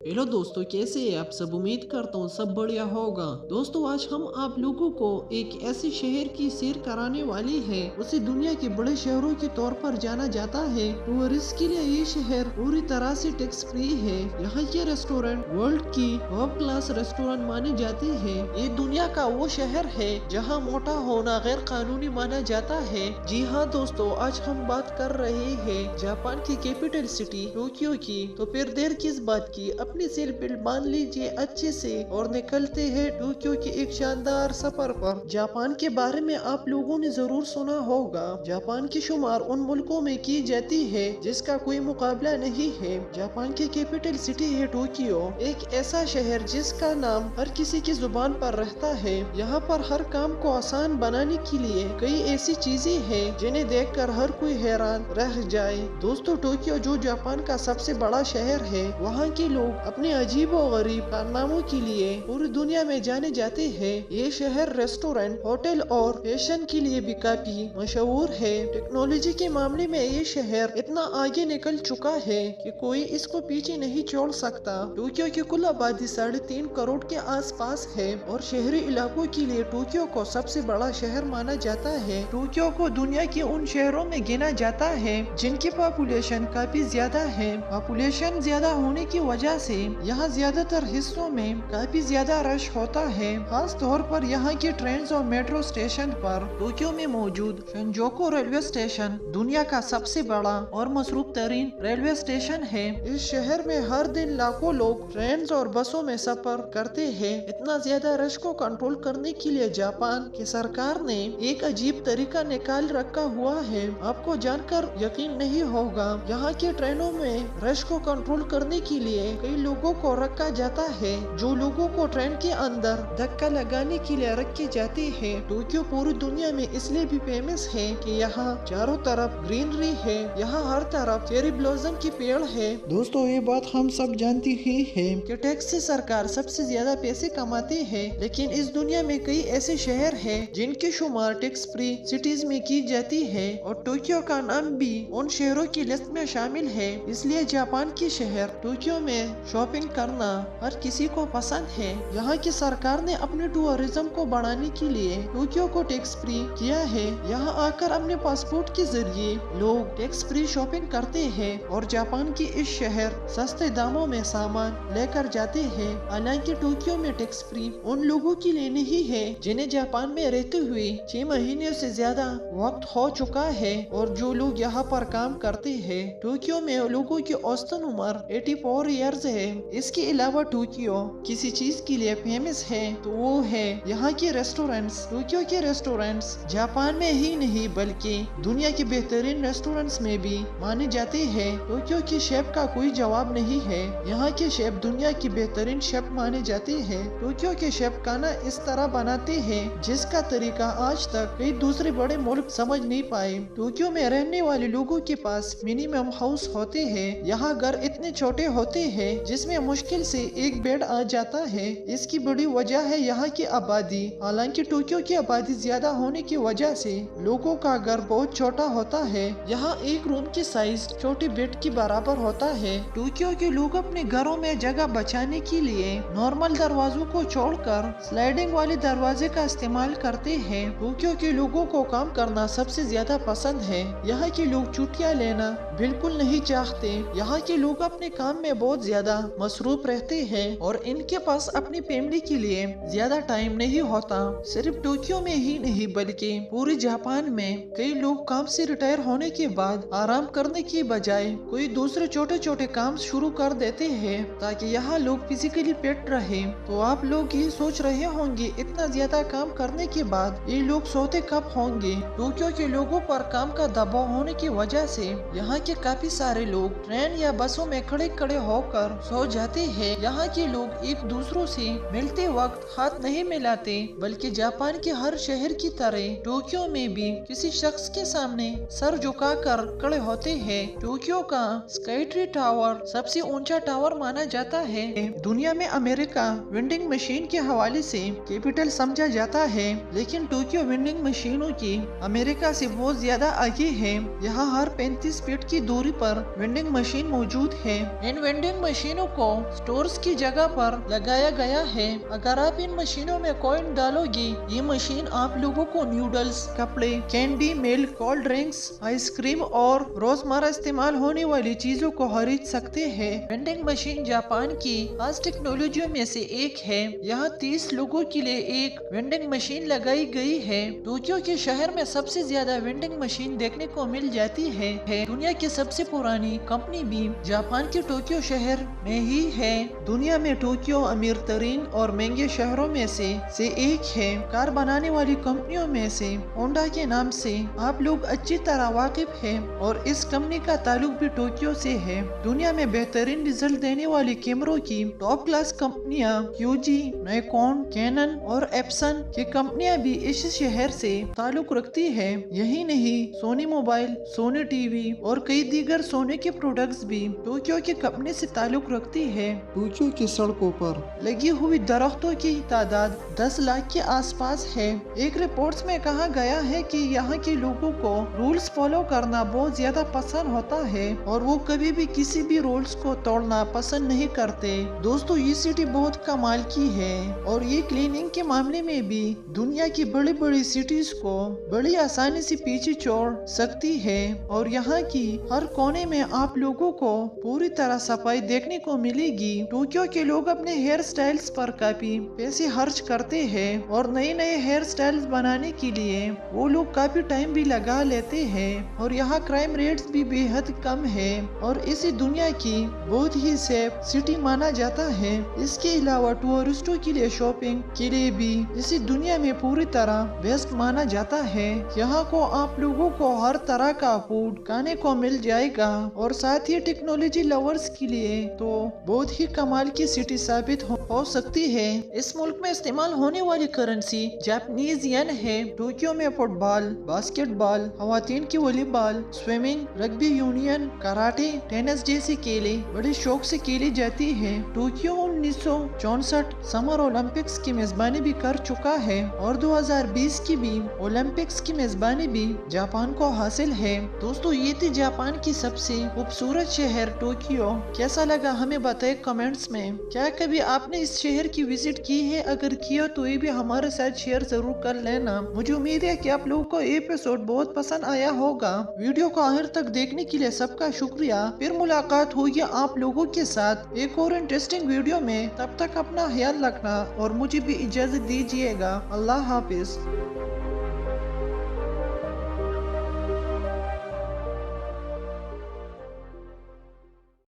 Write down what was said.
Hello दोस्तों, कैसे हैं आप सब। उम्मीद करता हूँ सब बढ़िया होगा। दोस्तों, आज हम आप लोगों को एक ऐसे शहर की सैर कराने वाले हैं। उसे दुनिया के बड़े शहरों के तौर पर जाना जाता है। टूरिस्ट के लिए ये शहर पूरी तरह से टैक्स फ्री है। यहाँ के रेस्टोरेंट वर्ल्ड की टॉप क्लास रेस्टोरेंट माने जाते हैं। ये दुनिया का वो शहर है जहाँ मोटा होना गैर कानूनी माना जाता है। जी हाँ दोस्तों, आज हम बात कर रहे हैं जापान की कैपिटल सिटी टोक्यो की। तो फिर देर किस बात की, अपनी सीट बेल्ट बांध लीजिए अच्छे से और निकलते हैं टोक्यो के एक शानदार सफर पर। जापान के बारे में आप लोगों ने जरूर सुना होगा। जापान की शुमार उन मुल्कों में की जाती है जिसका कोई मुकाबला नहीं है। जापान की कैपिटल सिटी है टोक्यो, एक ऐसा शहर जिसका नाम हर किसी की जुबान पर रहता है। यहाँ पर हर काम को आसान बनाने के लिए कई ऐसी चीजें हैं जिन्हें देखकर हर कोई हैरान रह जाए। दोस्तों, टोक्यो जो जापान का सबसे बड़ा शहर है, वहाँ के लोग अपने अजीब और गरीब कारनामों के लिए पूरी दुनिया में जाने जाते हैं। ये शहर रेस्टोरेंट, होटल और फैशन के लिए भी काफी मशहूर है। टेक्नोलॉजी के मामले में ये शहर इतना आगे निकल चुका है कि कोई इसको पीछे नहीं छोड़ सकता। टोक्यो की कुल आबादी 3.5 करोड़ के आसपास है और शहरी इलाकों के लिए टोक्यो को सबसे बड़ा शहर माना जाता है। टोक्यो को दुनिया के उन शहरों में गिना जाता है जिनकी पॉपुलेशन काफी ज्यादा है। पॉपुलेशन ज्यादा होने की वजह से यहाँ ज्यादातर हिस्सों में काफी ज्यादा रश होता है। खास तौर पर यहाँ के ट्रेन और मेट्रो स्टेशन पर। टोक्यो में मौजूद शिंजोको रेलवे स्टेशन दुनिया का सबसे बड़ा और मसरूफ तरीन रेलवे स्टेशन है। इस शहर में हर दिन लाखों लोग ट्रेन और बसों में सफर करते हैं। इतना ज्यादा रश को कंट्रोल करने के लिए जापान की सरकार ने एक अजीब तरीका निकाल रखा हुआ है। आपको जानकर यकीन नहीं होगा, यहाँ के ट्रेनों में रश को कंट्रोल करने के लिए कई लोगों को रखा जाता है जो लोगों को ट्रेन के अंदर धक्का लगाने के लिए रखे जाते हैं। टोक्यो पूरी दुनिया में इसलिए भी फेमस है कि यहाँ चारों तरफ ग्रीनरी है। यहाँ हर तरफ चेरी ब्लॉसम की पेड़ है। दोस्तों, ये बात हम सब जानती ही है कि टैक्स से सरकार सबसे ज्यादा पैसे कमाते हैं, लेकिन इस दुनिया में कई ऐसे शहर हैं जिनकी शुमार टैक्स फ्री सिटीज में की जाती है और टोक्यो का नाम भी उन शहरों की लिस्ट में शामिल है। इसलिए जापान के शहर टोक्यो में शॉपिंग करना हर किसी को पसंद है। यहाँ की सरकार ने अपने टूरिज्म को बढ़ाने के लिए टोक्यो को टैक्स फ्री किया है। यहाँ आकर अपने पासपोर्ट के जरिए लोग टैक्स फ्री शॉपिंग करते हैं और जापान के इस शहर सस्ते दामों में सामान लेकर जाते हैं। हालांकि टोक्यो में टैक्स फ्री उन लोगों के लिए नहीं है जिन्हें जापान में रहते हुए 6 महीने से ज्यादा वक्त हो चुका है और जो लोग यहाँ पर काम करते हैं। टोक्यो में लोगों की औसतन उम्र 84 ईयर्स है। इसके अलावा टोक्यो किसी चीज के लिए फेमस है तो वो है यहाँ के रेस्टोरेंट्स। टोक्यो के रेस्टोरेंट्स जापान में ही नहीं बल्कि दुनिया के बेहतरीन रेस्टोरेंट्स में भी माने जाते हैं। टोक्यो के शेफ का कोई जवाब नहीं है। यहाँ के शेफ दुनिया के बेहतरीन शेफ माने जाते हैं। टोक्यो के शेफ खाना इस तरह बनाते हैं जिसका तरीका आज तक कई दूसरे बड़े मुल्क समझ नहीं पाए। टोक्यो में रहने वाले लोगों के पास मिनिमम हाउस होते हैं। यहाँ घर इतने छोटे होते हैं जिसमें मुश्किल से एक बेड आ जाता है। इसकी बड़ी वजह है यहाँ की आबादी। हालांकि टोक्यो की आबादी ज्यादा होने की वजह से लोगों का घर बहुत छोटा होता है। यहाँ एक रूम की साइज छोटे बेड के बराबर होता है। टोक्यो के लोग अपने घरों में जगह बचाने के लिए नॉर्मल दरवाजों को छोड़कर स्लाइडिंग वाले दरवाजे का इस्तेमाल करते हैं। टोक्यो के लोगों को काम करना सबसे ज्यादा पसंद है। यहाँ के लोग छुट्टियाँ लेना बिल्कुल नहीं चाहते। यहाँ के लोग अपने काम में बहुत ज्यादा मसरूफ रहते हैं और इनके पास अपनी फैमिली के लिए ज्यादा टाइम नहीं होता। सिर्फ टोक्यो में ही नहीं बल्कि पूरे जापान में कई लोग काम से रिटायर होने के बाद आराम करने की बजाय कोई दूसरे छोटे छोटे काम शुरू कर देते हैं ताकि यहाँ लोग फिजिकली फिट रहे। तो आप लोग ये सोच रहे होंगे इतना ज्यादा काम करने के बाद ये लोग सोते कब होंगे। टोक्यो के लोगों पर काम का दबाव होने की वजह से यहाँ के काफी सारे लोग ट्रेन या बसों में खड़े खड़े होकर सो जाते हैं। यहाँ के लोग एक दूसरों से मिलते वक्त हाथ नहीं मिलाते बल्कि जापान के हर शहर की तरह टोक्यो में भी किसी शख्स के सामने सर झुकाकर खड़े होते हैं। टोक्यो का स्काई ट्री टावर सबसे ऊंचा टावर माना जाता है। दुनिया में अमेरिका वेंडिंग मशीन के हवाले से कैपिटल समझा जाता है, लेकिन टोक्यो वेंडिंग मशीनों की अमेरिका से बहुत ज्यादा आगे है। यहाँ हर 35 फीट की दूरी पर वेंडिंग मशीन मौजूद है। इन वेंडिंग मशीन मशीनों को स्टोर्स की जगह पर लगाया गया है। अगर आप इन मशीनों में कॉइन डालोगे, ये मशीन आप लोगों को नूडल्स, कपड़े, candy, milk, cold drinks, ice cream और रोजमर्रा इस्तेमाल होने वाली चीजों को खरीद सकते हैं। वेंडिंग मशीन जापान की खास टेक्नोलॉजियों में से एक है। यहाँ 30 लोगों के लिए एक वेंडिंग मशीन लगाई गई है। टोक्यो के शहर में सबसे ज्यादा वेंडिंग मशीन देखने को मिल जाती है। दुनिया की सबसे पुरानी कंपनी भी जापान के टोक्यो शहर में ही है। दुनिया में टोक्यो अमीर तरीन और महंगे शहरों में से एक है। कार बनाने वाली कंपनियों में से होंडा के नाम से आप लोग अच्छी तरह वाकिफ हैं और इस कंपनी का ताल्लुक भी टोक्यो से है। दुनिया में बेहतरीन रिजल्ट देने वाली कैमरों की टॉप क्लास कंपनियां क्यूजी, नाइकॉन, कैनन और एप्सन की कंपनियां भी इस शहर से ताल्लुक रखती है। यही नहीं, सोनी मोबाइल, सोनी टीवी और कई दीगर सोने के प्रोडक्ट्स भी टोक्यो की कंपनी से ताल्लुक रखती है। टोक्यो की सड़कों पर लगी हुई दरख्तों की तादाद 10 लाख के आसपास है। एक रिपोर्ट्स में कहा गया है कि यहाँ के लोगों को रूल्स फॉलो करना बहुत ज्यादा पसंद होता है और वो कभी भी किसी भी रूल्स को तोड़ना पसंद नहीं करते। दोस्तों, ये सिटी बहुत कमाल की है और ये क्लीनिंग के मामले में भी दुनिया की बड़ी बड़ी सिटीज को बड़ी आसानी से पीछे छोड़ सकती है और यहाँ की हर कोने में आप लोगों को पूरी तरह सफाई देखने को मिलेगी। टोक्यो के लोग अपने हेयर स्टाइल्स पर काफी पैसे खर्च करते हैं और नए नए हेयर स्टाइल्स बनाने के लिए वो लोग काफी टाइम भी लगा लेते हैं और यहाँ क्राइम रेट्स भी बेहद कम है और इसे दुनिया की बहुत ही सेफ सिटी माना जाता है। इसके अलावा टूरिस्टों के लिए शॉपिंग के लिए भी इसी दुनिया में पूरी तरह बेस्ट माना जाता है। यहाँ को आप लोगों को हर तरह का फूड खाने को मिल जाएगा और साथ ही टेक्नोलॉजी लवर्स के लिए तो बहुत ही कमाल की सिटी साबित हो सकती है। इस मुल्क में इस्तेमाल होने वाली करेंसी जापानीज येन है। टोक्यो में फुटबॉल, बास्केटबॉल, खवातीन की volleyball, swimming, rugby union, karate, tennis जैसी खेलें बड़े शौक से खेली जाती है। टोक्यो 1964 समर ओलंपिक्स की मेजबानी भी कर चुका है और 2020 की भी ओलंपिक्स की मेजबानी भी जापान को हासिल है। दोस्तों, ये थी जापान की सबसे खूबसूरत शहर टोक्यो। कैसा लगा हमें बताएं कमेंट्स में। क्या कभी आपने इस शहर की विजिट की है? अगर किया तो ये भी हमारे साथ शेयर जरूर कर लेना। मुझे उम्मीद है कि आप लोगों को ये एपिसोड बहुत पसंद आया होगा। वीडियो को आखिर तक देखने के लिए सबका शुक्रिया। फिर मुलाकात होगी आप लोगों के साथ एक और इंटरेस्टिंग वीडियो में। तब तक अपना ख्याल रखना और मुझे भी इजाजत दीजिएगा। अल्लाह हाफिज।